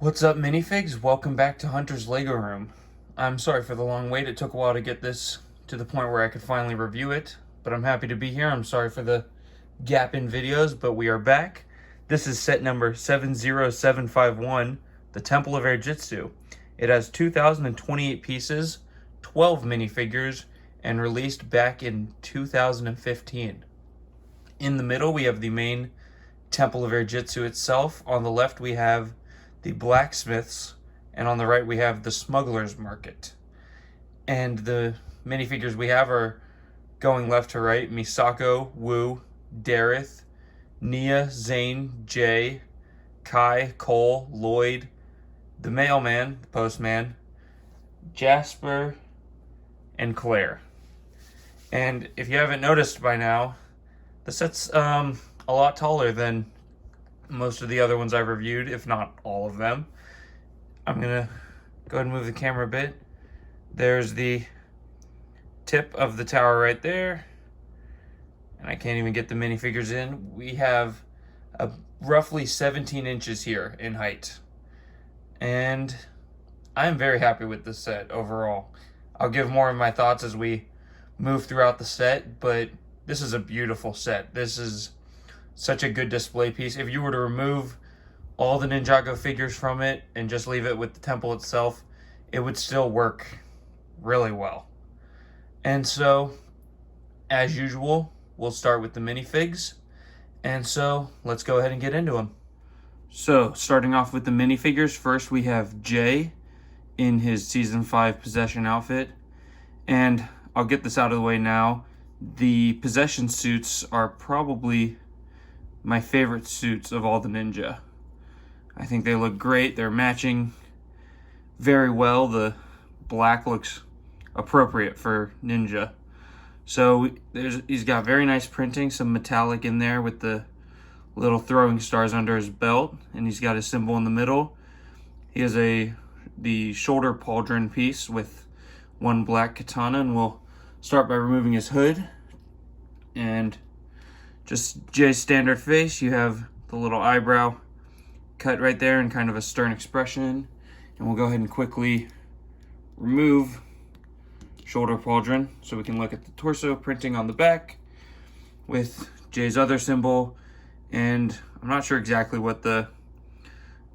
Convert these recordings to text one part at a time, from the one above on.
What's up, Minifigs? Welcome back to Hunter's Lego Room. I'm sorry for the long wait. It took a while to get this to the point where I could finally review it, but I'm happy to be here. I'm sorry for the gap in videos, but we are back. This is set number 70751, the Temple of Airjitzu. It has 2,028 pieces, 12 minifigures, and released back in 2015. In the middle, we have the main Temple of Airjitzu itself. On the left, we have the Blacksmiths, and on the right, we have the Smugglers Market. And the minifigures we have are going left to right: Misako, Wu, Dereth, Nia, Zayn, Jay, Kai, Cole, Lloyd, the Mailman, the Postman, Jasper, and Claire. And if you haven't noticed by now, the set's a lot taller than most of the other ones I've reviewed, if not all of them. I'm gonna go ahead and move the camera a bit. There's the tip of the tower right there, and I can't even get the minifigures in. We have a roughly 17 inches here in height, and I'm very happy with this set overall. I'll give more of my thoughts as we move throughout the set, but this is a beautiful set. This is such a good display piece. If you were to remove all the Ninjago figures from it and just leave it with the temple itself, it would still work really well. And so, as usual, we'll start with the minifigs. And so, let's go ahead and get into them. So, starting off with the minifigures, first we have Jay in his Season 5 possession outfit. And I'll get this out of the way now. The possession suits are probably my favorite suits of all the ninja. I think they look great. They're matching very well. The black looks appropriate for ninja. So he's got very nice printing, some metallic in there with the little throwing stars under his belt, and he's got his symbol in the middle. He has the shoulder pauldron piece with one black katana, and we'll start by removing his hood. And just Jay's standard face. You have the little eyebrow cut right there and kind of a stern expression. And we'll go ahead and quickly remove shoulder pauldron so we can look at the torso printing on the back with Jay's other symbol. And I'm not sure exactly what the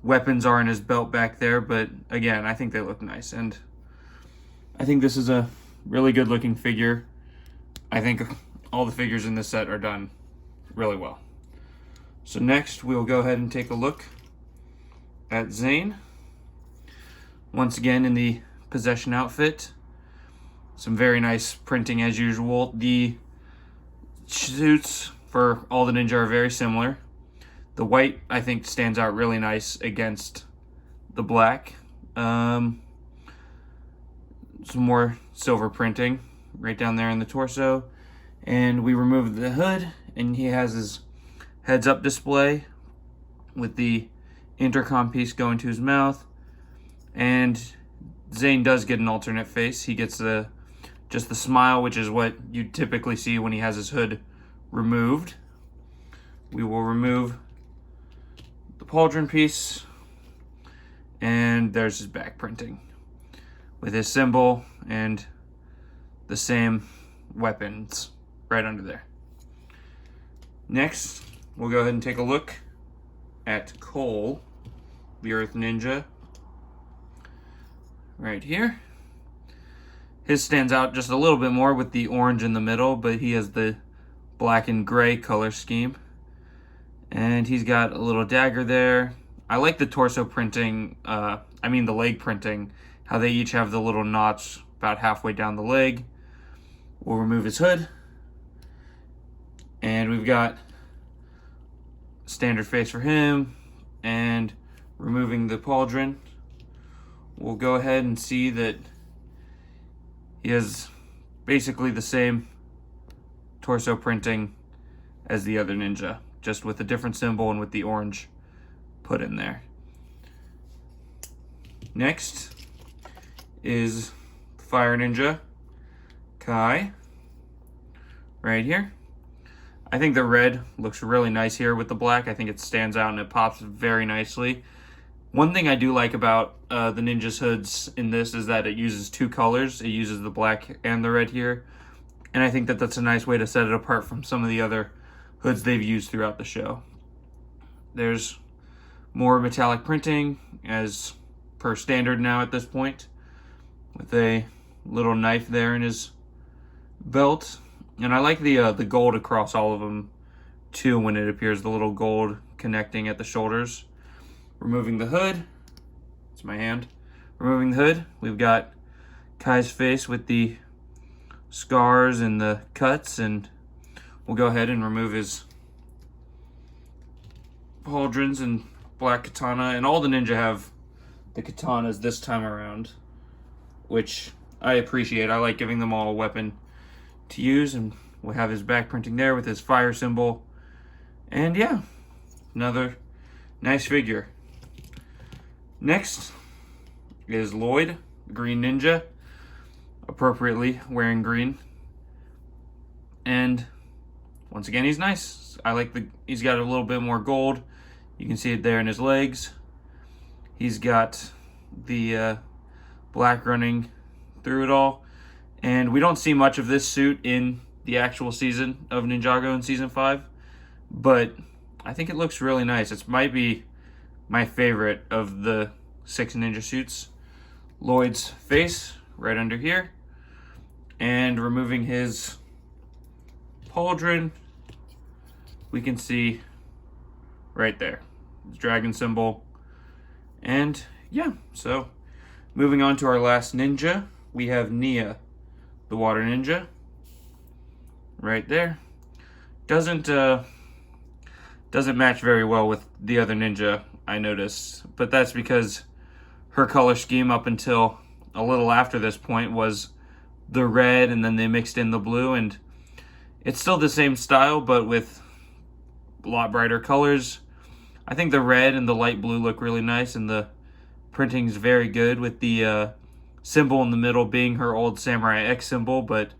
weapons are in his belt back there, but again, I think they look nice. And I think this is a really good looking figure. I think all the figures in this set are done really well. So next we'll go ahead and take a look at Zayn. Once again in the possession outfit. Some very nice printing as usual. The suits for all the ninja are very similar. The white, I think, stands out really nice against the black. Some more silver printing right down there in the torso. And we removed the hood, and he has his heads-up display with the intercom piece going to his mouth. And Zayn does get an alternate face. He gets just the smile, which is what you typically see when he has his hood removed. We will remove the pauldron piece, and there's his back printing with his symbol and the same weapons right under there. Next, we'll go ahead and take a look at Cole, the Earth Ninja, right here. His stands out just a little bit more with the orange in the middle, but he has the black and gray color scheme. And he's got a little dagger there. I like the torso printing, the leg printing, how they each have the little knots about halfway down the leg. We'll remove his hood. And we've got standard face for him, and removing the pauldron, we'll go ahead and see that he has basically the same torso printing as the other ninja, just with a different symbol and with the orange put in there. Next is Fire Ninja Kai, right here. I think the red looks really nice here with the black. I think it stands out and it pops very nicely. One thing I do like about the Ninja's hoods in this is that it uses two colors. It uses the black and the red here. And I think that that's a nice way to set it apart from some of the other hoods they've used throughout the show. There's more metallic printing as per standard now at this point, with a little knife there in his belt. And I like the gold across all of them too when it appears, the little gold connecting at the shoulders. Removing the hood, it's my hand. Removing the hood, we've got Kai's face with the scars and the cuts, and we'll go ahead and remove his pauldrons and black katana. And all the ninja have the katanas this time around, which I appreciate. I like giving them all a weapon to use. And we'll have his back printing there with his fire symbol. And yeah, another nice figure. Next is Lloyd, Green Ninja, appropriately wearing green. And once again, he's nice. I like he's got a little bit more gold. You can see it there in his legs. He's got the black running through it all. And we don't see much of this suit in the actual season of Ninjago in Season 5. But I think it looks really nice. It might be my favorite of the 6 ninja suits. Lloyd's face right under here. And removing his pauldron, we can see right there, the dragon symbol. And yeah, so moving on to our last ninja, we have Nia the Water Ninja right there. Doesn't match very well with the other ninja, I noticed, but that's because her color scheme up until a little after this point was the red, and then they mixed in the blue, and it's still the same style but with a lot brighter colors. I think the red and the light blue look really nice, and the printing's very good with the symbol in the middle being her old Samurai X symbol, but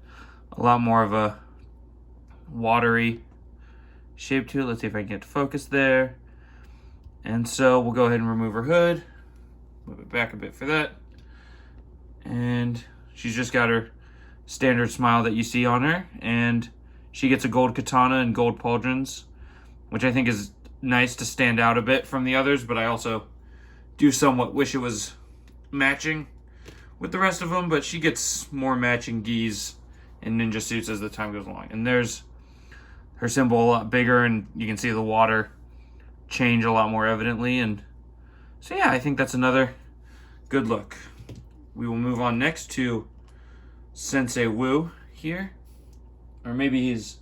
a lot more of a watery shape to it. Let's see if I can get to focus there. And so we'll go ahead and remove her hood. Move it back a bit for that. And she's just got her standard smile that you see on her. And she gets a gold katana and gold pauldrons, which I think is nice to stand out a bit from the others, but I also do somewhat wish it was matching with the rest of them, but she gets more matching gis and ninja suits as the time goes along. And there's her symbol a lot bigger, and you can see the water change a lot more evidently. And so yeah, I think that's another good look. We will move on next to Sensei Wu here. Or maybe he's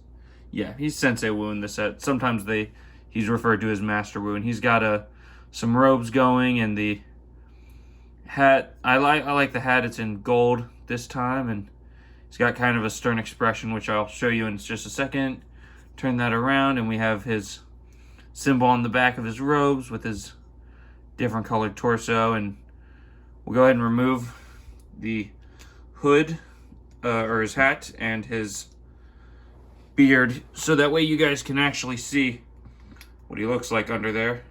Sensei Wu in the set. Sometimes he's referred to as Master Wu, and he's got some robes going, and the hat. I like the hat. It's in gold this time, and he's got kind of a stern expression, which I'll show you in just a second. Turn that around, and we have his symbol on the back of his robes with his different colored torso. And we'll go ahead and remove the hood or his hat and his beard, so that way you guys can actually see what he looks like under there.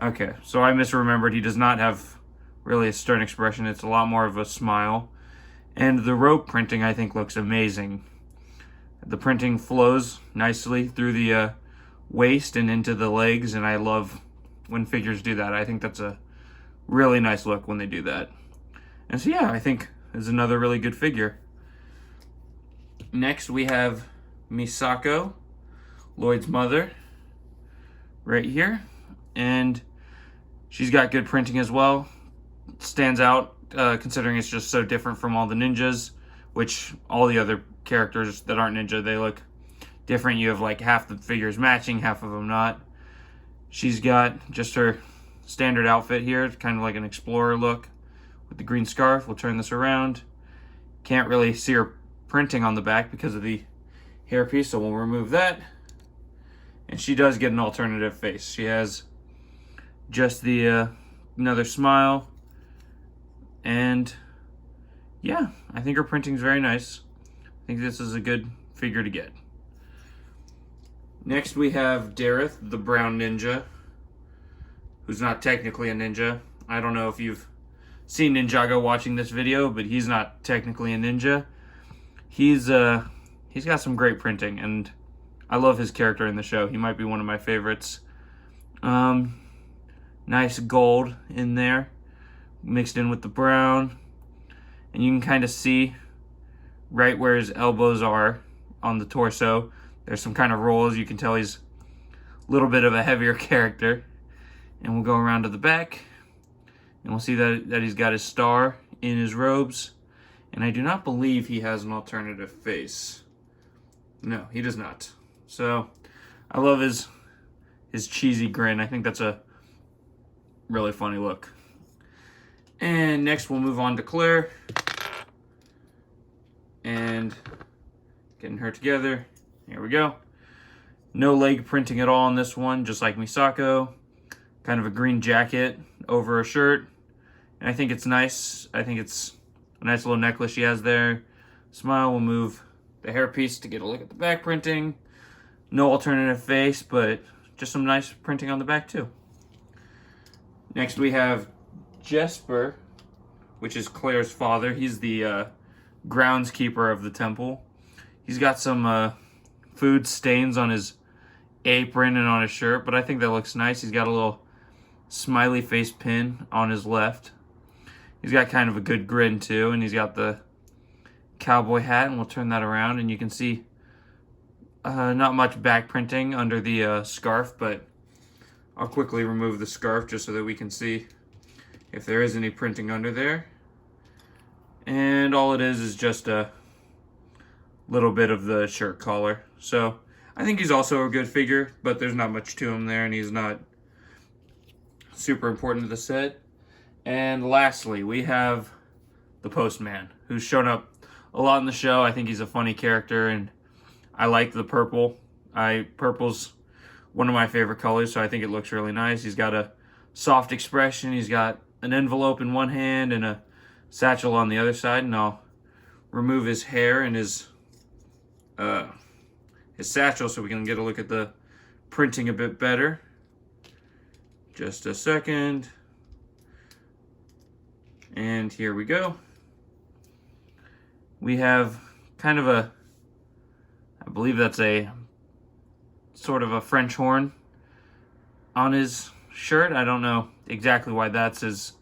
Okay, so I misremembered. He does not have really a stern expression. It's a lot more of a smile. And the rope printing, I think, looks amazing. The printing flows nicely through the waist and into the legs, and I love when figures do that. I think that's a really nice look when they do that. And so yeah, I think it's another really good figure. Next we have Misako, Lloyd's mother, right here. And she's got good printing as well. Stands out considering it's just so different from all the ninjas, which all the other characters that aren't ninja, they look different. You have like half the figures matching, half of them not. She's got just her standard outfit here, kind of like an explorer look with the green scarf. We'll turn this around. Can't really see her printing on the back because of the hairpiece, so we'll remove that. And she does get an alternative face. She has just the another smile, and yeah, I think her printing is very nice. I think this is a good figure to get. Next we have Dereth, the brown ninja, who's not technically a ninja. I don't know if you've seen Ninjago watching this video, but he's not technically a ninja. He's got some great printing, and I love his character in the show. He might be one of my favorites. Nice gold in there, mixed in with the brown. And you can kind of see right where his elbows are on the torso. There's some kind of rolls. You can tell he's a little bit of a heavier character. And we'll go around to the back, and we'll see that he's got his star in his robes. And I do not believe he has an alternative face. No, he does not. So I love his cheesy grin. I think that's a really funny look. And next we'll move on to Claire. And getting her together. Here we go. No leg printing at all on this one, just like Misako. Kind of a green jacket over a shirt. And I think it's nice. I think it's a nice little necklace she has there. Smile. We'll move the hairpiece to get a look at the back printing. No alternative face, but just some nice printing on the back too. Next we have Jesper, which is Claire's father. He's the groundskeeper of the temple. He's got some food stains on his apron and on his shirt, but I think that looks nice. He's got a little smiley face pin on his left. He's got kind of a good grin too, and he's got the cowboy hat, and we'll turn that around, and you can see not much back printing under the scarf, but I'll quickly remove the scarf just so that we can see if there is any printing under there. And all it is just a little bit of the shirt collar. So I think he's also a good figure, but there's not much to him there, and he's not super important to the set. And lastly, we have the Postman, who's shown up a lot in the show. I think he's a funny character, and I like the purple. Purple's one of my favorite colors, so I think it looks really nice. He's got a soft expression. He's got an envelope in one hand and a satchel on the other side, and I'll remove his hair and his satchel so we can get a look at the printing a bit better. Just a second. And here we go. We have kind of a, I believe that's a sort of a French horn on his shirt. I don't know exactly why that's his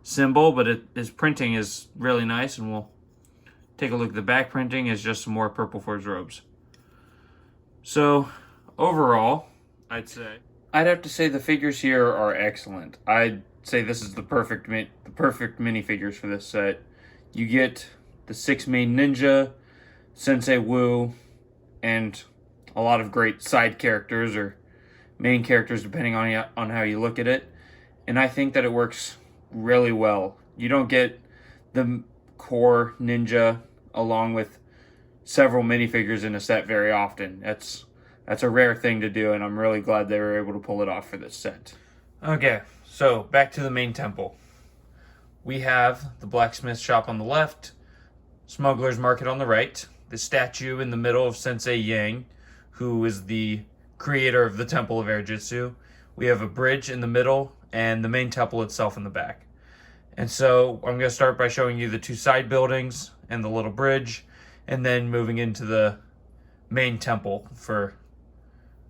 symbol, but his printing is really nice, and we'll take a look at the back printing. Is just some more purple for his robes. So overall, I'd have to say the figures here are excellent. I'd say this is the perfect minifigures for this set. You get the 6 main ninja, Sensei Wu, and a lot of great side characters or main characters depending on how you look at it. And I think that it works really well. You don't get the core ninja along with several minifigures in a set very often. That's a rare thing to do, and I'm really glad they were able to pull it off for this set. Okay, so back to the main temple. We have the Blacksmith Shop on the left, Smugglers Market on the right, the statue in the middle of Sensei Yang, who is the creator of the Temple of Airjitzu. We have a bridge in the middle and the main temple itself in the back. And so I'm going to start by showing you the two side buildings and the little bridge, and then moving into the main temple for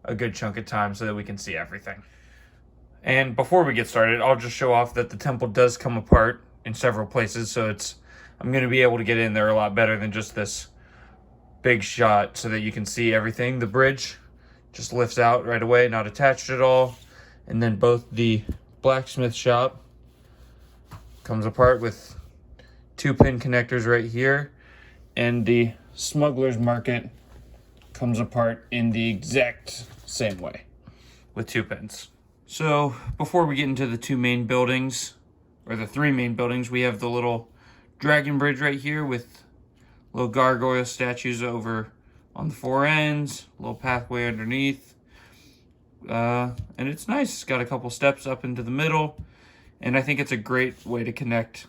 a good chunk of time so that we can see everything. And before we get started, I'll just show off that the temple does come apart in several places, so I'm going to be able to get in there a lot better than just this big shot so that you can see everything. The bridge just lifts out right away, not attached at all. And then both the Blacksmith Shop comes apart with 2 pin connectors right here, and the Smugglers Market comes apart in the exact same way with 2 pins. So before we get into the 2 main buildings, or the 3 main buildings, we have the little dragon bridge right here with little gargoyle statues over on the 4 ends, a little pathway underneath. And it's nice. It's got a couple steps up into the middle, and I think it's a great way to connect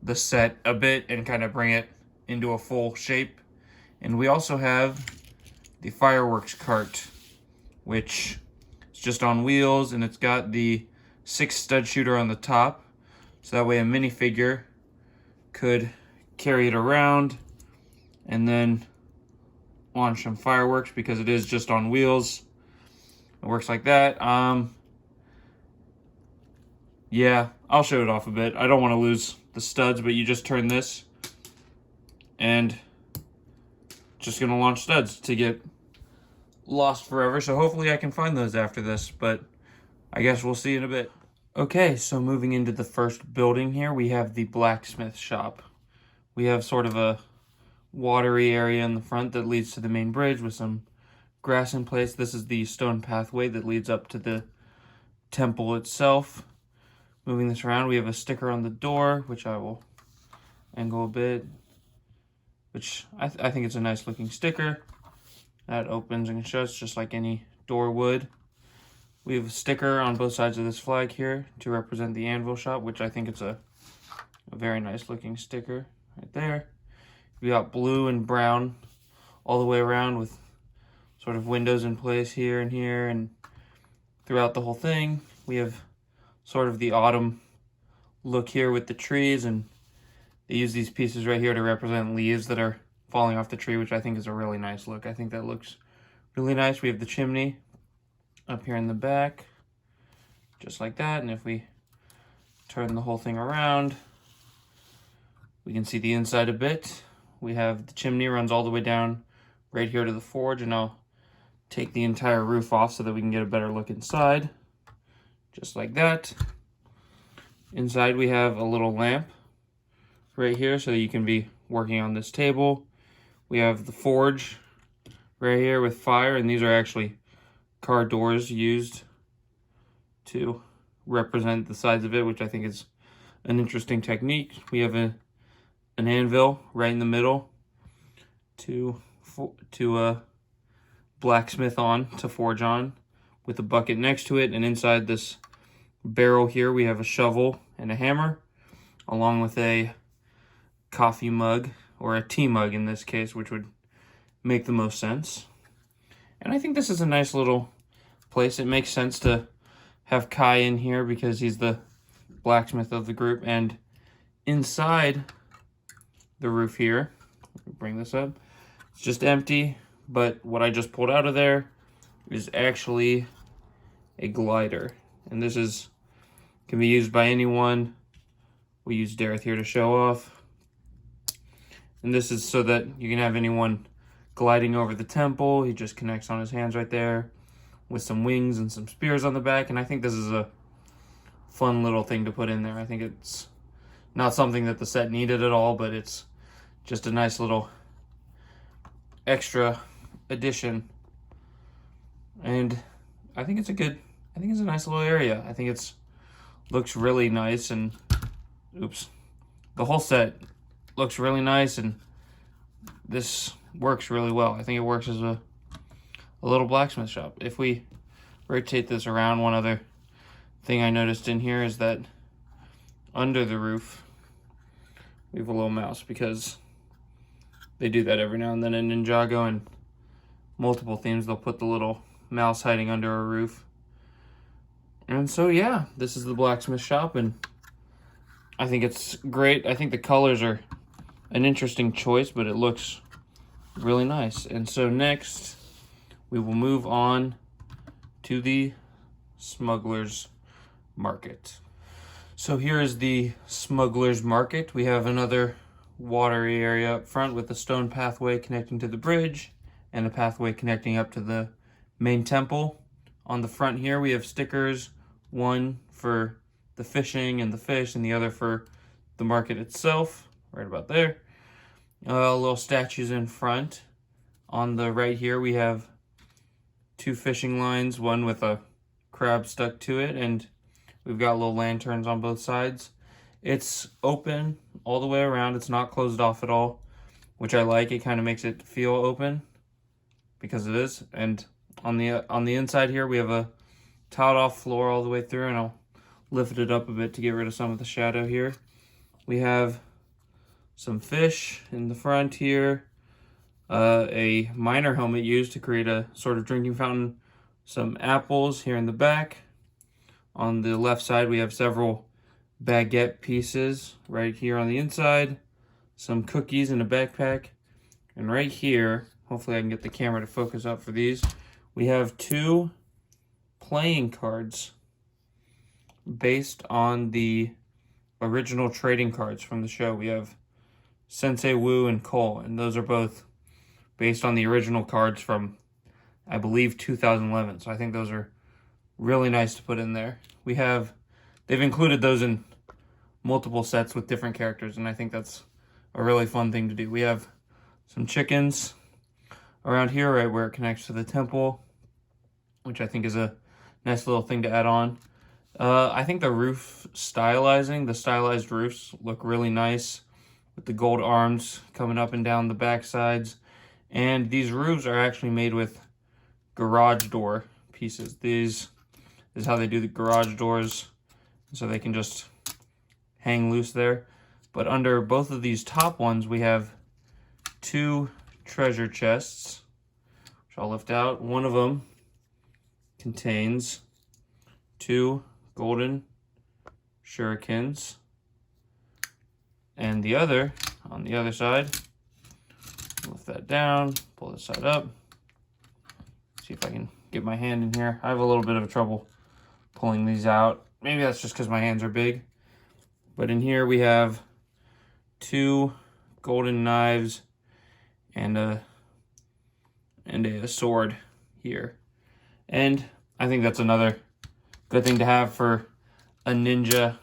the set a bit and kind of bring it into a full shape. And we also have the fireworks cart, which is just on wheels, and it's got the 6 stud shooter on the top, so that way a minifigure could carry it around and then launch some fireworks because it is just on wheels. It works like that. Yeah, I'll show it off a bit. I don't want to lose the studs, but you just turn this and just gonna launch studs to get lost forever. So hopefully I can find those after this, but I guess we'll see in a bit. Okay, so moving into the first building here, we have the Blacksmith Shop. We have sort of a watery area in the front that leads to the main bridge with some grass in place. This is the stone pathway that leads up to the temple itself. Moving this around, we have a sticker on the door, which I will angle a bit, which I think it's a nice looking sticker. That opens and shuts just like any door would. We have a sticker on both sides of this flag here to represent the anvil shop, which I think it's a very nice looking sticker right there. We got blue and brown all the way around with sort of windows in place here and here, and throughout the whole thing we have sort of the autumn look here with the trees, and they use these pieces right here to represent leaves that are falling off the tree, which I think is a really nice look. I think that looks really nice. We have the chimney up here in the back, just like that, and if we turn the whole thing around, we can see the inside a bit. We have the chimney runs all the way down right here to the forge, and I'll take the entire roof off so that we can get a better look inside, just like that. Inside we have a little lamp right here so that you can be working on this table. We have the forge right here with fire, and these are actually car doors used to represent the sides of it, which I think is an interesting technique. We have an anvil right in the middle to blacksmith on, to forge on, with a bucket next to it, and inside this barrel here we have a shovel and a hammer, along with a coffee mug, or a tea mug in this case, which would make the most sense. And I think this is a nice little place. It makes sense to have Kai in here because he's the blacksmith of the group, and inside the roof here, bring this up, it's just empty, but what I just pulled out of there is actually a glider, and this can be used by anyone. We use Dereth here to show off, and this is so that you can have anyone gliding over the temple. He just connects on his hands right there with some wings and some spears on the back, and I think this is a fun little thing to put in there. I think it's not something that the set needed at all, but it's just a nice little extra addition, and I think it's a nice little area. I think looks really nice, and the whole set looks really nice, and this works really well. I think it works as a little blacksmith shop. If we rotate this around, one other thing I noticed in here is that under the roof we have a little mouse, because they do that every now and then in Ninjago and multiple themes. They'll put the little mouse hiding under a roof. And so yeah, this is the blacksmith shop, and I think it's great. I think the colors are an interesting choice, but it looks really nice. And so next we will move on to the Smugglers Market. So here is the Smugglers Market. We have another watery area up front with a stone pathway connecting to the bridge and a pathway connecting up to the main temple. On the front here we have stickers, one for the fishing and the fish, and the other for the market itself, right about there. Little statues in front. On the right here we have 2 fishing lines, one with a crab stuck to it, and we've got little lanterns on both sides. It's open all the way around. It's not closed off at all, which I like. It kind of makes it feel open because it is. And on the inside here we have a tiled off floor all the way through, and I'll lift it up a bit to get rid of some of the shadow here. We have some fish in the front here, a miner helmet used to create a sort of drinking fountain, some apples here in the back, On the left side, we have several baguette pieces right here on the inside, some cookies in a backpack, and right here, hopefully I can get the camera to focus up for these, we have 2 playing cards based on the original trading cards from the show. We have Sensei Wu and Cole, and those are both based on the original cards from, I believe, 2011. So I think those are really nice to put in there. They've included those in multiple sets with different characters, and I think that's a really fun thing to do. We have some chickens around here, right where it connects to the temple, which I think is a nice little thing to add on. I think the stylized roofs look really nice with the gold arms coming up and down the back sides. And these roofs are actually made with garage door pieces. This is how they do the garage doors, so they can just hang loose there. But under both of these top ones, we have 2 treasure chests, which I'll lift out. One of them contains 2 golden shurikens, and the other, on the other side, lift that down, pull this side up, see if I can get my hand in here. I have a little bit of trouble pulling these out. Maybe that's just because my hands are big. But in here we have 2 golden knives and a sword here. And I think that's another good thing to have for a ninja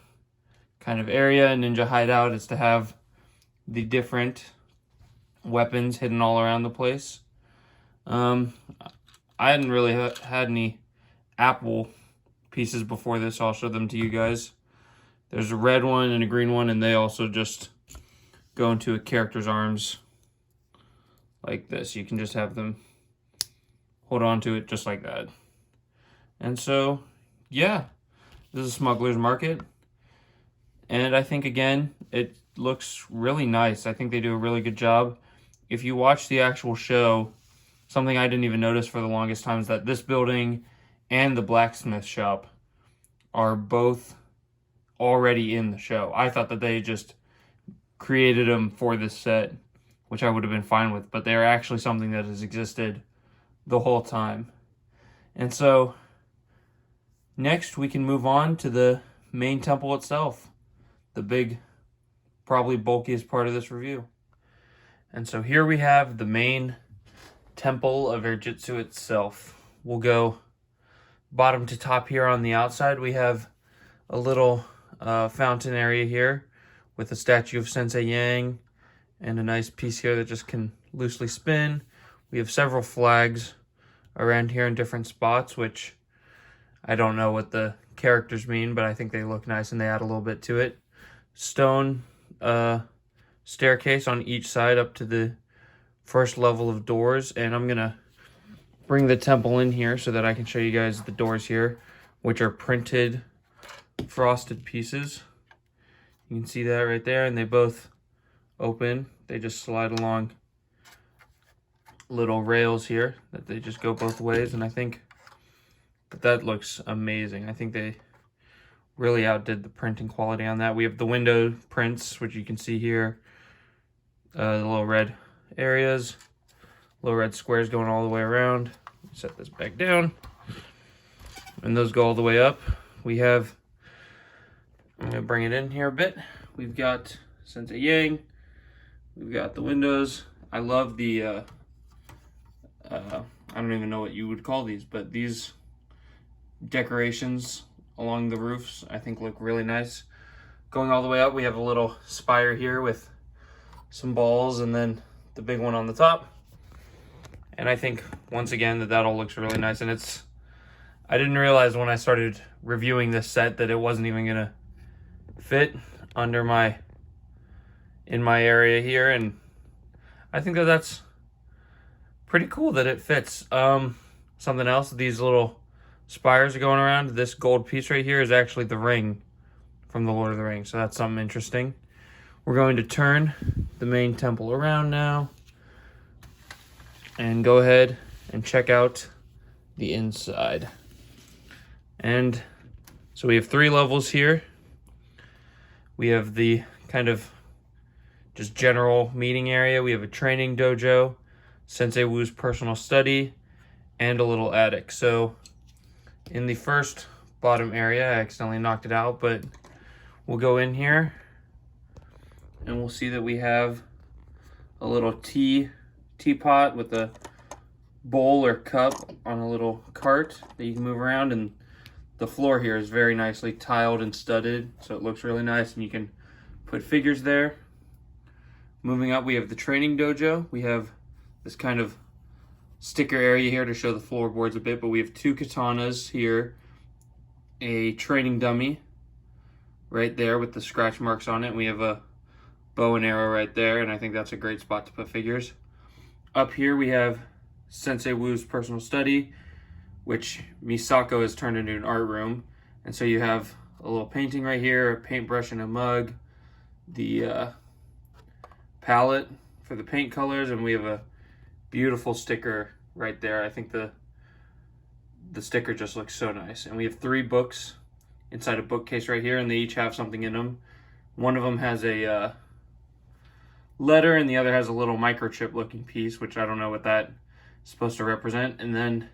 kind of area, a ninja hideout, is to have the different weapons hidden all around the place. I hadn't really had any apple pieces before this, so I'll show them to you guys. There's a red one and a green one, and they also just go into a character's arms like this. You can just have them hold on to it just like that. And so, yeah, this is Smugglers Market. And I think, again, it looks really nice. I think they do a really good job. If you watch the actual show, something I didn't even notice for the longest time is that this building and the Blacksmith Shop are both already in the show. I thought that they just created them for this set, which I would have been fine with, but they're actually something that has existed the whole time. And so next we can move on to the main temple itself, the big, probably bulkiest part of this review. And so here we have the main temple of Airjitzu itself. We'll go bottom to top here. On the outside we have a little fountain area here with a statue of Sensei Yang and a nice piece here that just can loosely spin. We have several flags around here in different spots, which I don't know what the characters mean, but I think they look nice and they add a little bit to it. Stone staircase on each side up to the first level of doors, and I'm gonna bring the temple in here so that I can show you guys the doors here, which are printed frosted pieces. You can see that right there, and they both open. They just slide along little rails here that they just go both ways, and I think that looks amazing. I think they really outdid the printing quality on that. We have the window prints, which you can see here, the little red areas, little red squares going all the way around. Set this back down, and those go all the way up. We have, I'm gonna bring it in here a bit. We've got Sensei Yang, we've got the windows. I love the, I don't even know what you would call these, but these decorations along the roofs I think look really nice. Going all the way up, we have a little spire here with some balls and then the big one on the top. And I think, once again, that all looks really nice. And I didn't realize when I started reviewing this set that it wasn't even gonna fit under in my area here. And I think that's pretty cool that it fits. Something else, these little spires are going around. This gold piece right here is actually the ring from the Lord of the Rings. So that's something interesting. We're going to turn the main temple around now and go ahead and check out the inside. And So we have 3 levels here. We have the kind of just general meeting area. We have a training dojo, Sensei Wu's personal study, and a little attic. So in the first bottom area, I accidentally knocked it out, but we'll go in here and we'll see that we have a little teapot with a bowl or cup on a little cart that you can move around, and the floor here is very nicely tiled and studded, so it looks really nice, and you can put figures there. Moving up, we have the training dojo. We have this kind of sticker area here to show the floorboards a bit, but we have 2 katanas here, a training dummy right there with the scratch marks on it. We have a bow and arrow right there, and I think that's a great spot to put figures. Up here we have Sensei Wu's personal study, which Misako has turned into an art room. And so you have a little painting right here, a paintbrush and a mug, the palette for the paint colors, and we have a beautiful sticker right there. I think the sticker just looks so nice. And we have 3 books inside a bookcase right here, and they each have something in them. One of them has a letter, and the other has a little microchip looking piece, which I don't know what that is supposed to represent. And then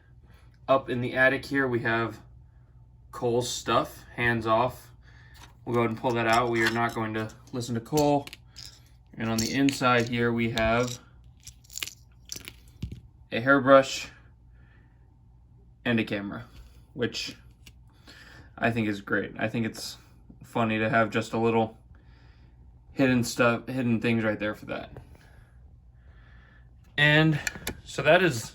up in the attic here, we have Cole's stuff, hands off. We'll go ahead and pull that out. We are not going to listen to Cole. And on the inside here, we have a hairbrush and a camera, which I think is great. I think it's funny to have just a little hidden things right there for that. And so that is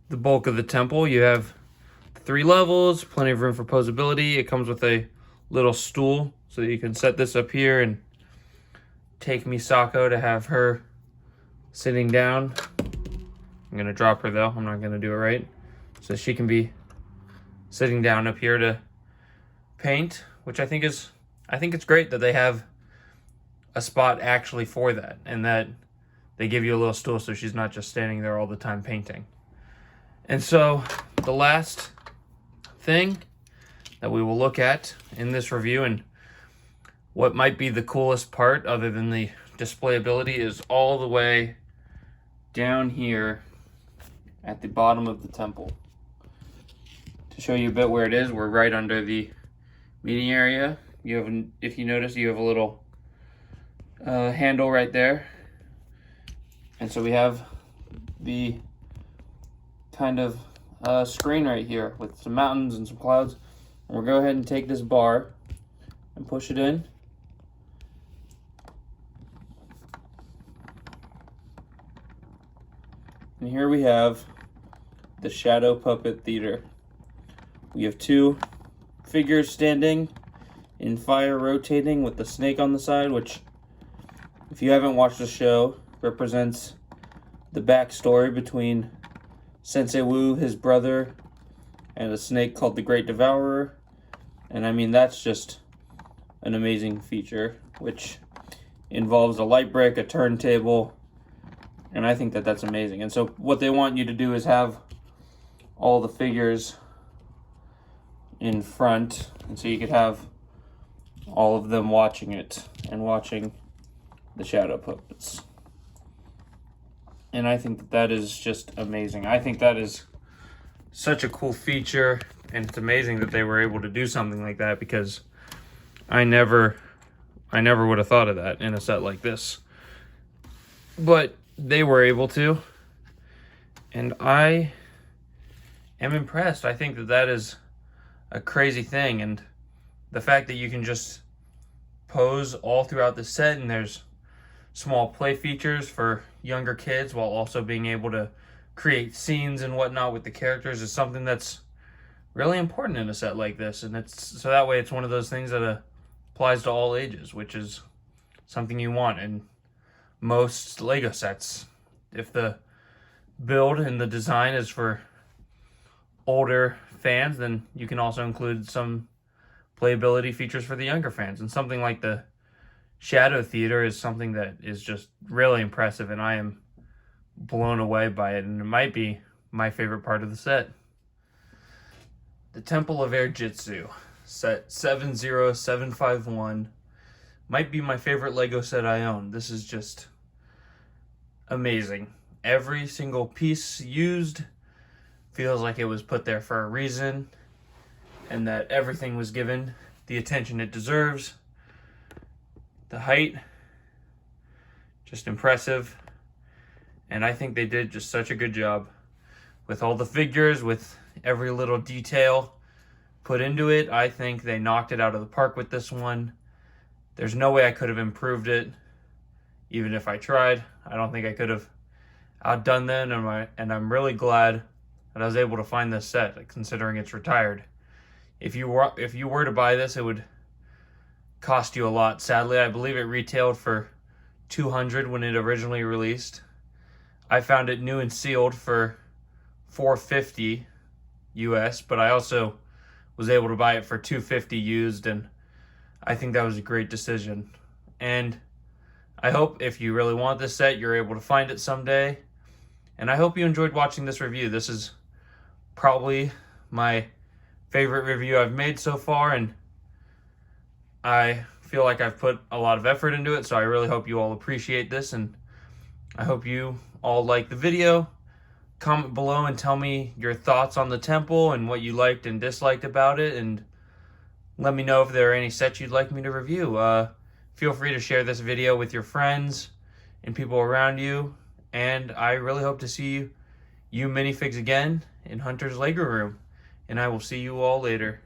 the bulk of the temple. You have 3 levels, plenty of room for posability. It comes with a little stool so that you can set this up here and take Misako to have her sitting down. I'm gonna drop her though, I'm not gonna do it right. So she can be sitting down up here to paint, which I think it's great that they have a spot actually for that, and that they give you a little stool so she's not just standing there all the time painting. And so the last thing that we will look at in this review, and what might be the coolest part other than the displayability, is all the way down here at the bottom of the temple. To show you a bit where it is, we're right under the meeting area. You have, if you notice, you have a little handle right there. And so we have the kind of screen right here with some mountains and some clouds. And we'll go ahead and take this bar and push it in. And here we have the Shadow Puppet Theater. We have 2 figures standing in fire rotating with the snake on the side, which, if you haven't watched the show, represents the backstory between Sensei Wu, his brother, and a snake called the Great Devourer. And I mean, that's just an amazing feature, which involves a light brick, a turntable, and I think that that's amazing. And so what they want you to do is have all the figures in front, and so you could have all of them watching it and watching the shadow puppets. And I think that that is just amazing. I think that is such a cool feature, and it's amazing that they were able to do something like that, because I never would have thought of that in a set like this. But they were able to, and I am impressed. I think that that is a crazy thing, and the fact that you can just pose all throughout the set, and there's small play features for younger kids while also being able to create scenes and whatnot with the characters, is something that's really important in a set like this. And it's so that way it's one of those things that applies to all ages, which is something you want in most Lego sets. If the build and the design is for older fans, then you can also include some playability features for the younger fans. And something like the Shadow Theater is something that is just really impressive, and I am blown away by it, and it might be my favorite part of the set. The Temple of Airjitzu. set 70751. Might be my favorite Lego set I own. This is just amazing. Every single piece used feels like it was put there for a reason, and that everything was given the attention it deserves. The height, just impressive. And I think they did just such a good job with all the figures, with every little detail put into it. I think they knocked it out of the park with this one. There's no way I could have improved it, even if I tried. I don't think I could have outdone them, and I'm really glad that I was able to find this set, considering it's retired. If you were to buy this, it would cost you a lot. Sadly, I believe it retailed for $200 when it originally released. I found it new and sealed for $450 US, but I also was able to buy it for $250 used, and I think that was a great decision. And I hope if you really want this set, you're able to find it someday. And I hope you enjoyed watching this review. This is probably my favorite review I've made so far, and I feel like I've put a lot of effort into it, so I really hope you all appreciate this, and I hope you all like the video. Comment below and tell me your thoughts on the temple and what you liked and disliked about it, and let me know if there are any sets you'd like me to review. Feel free to share this video with your friends and people around you, and I really hope to see you Minifigs again in Hunter's Lego Room, and I will see you all later.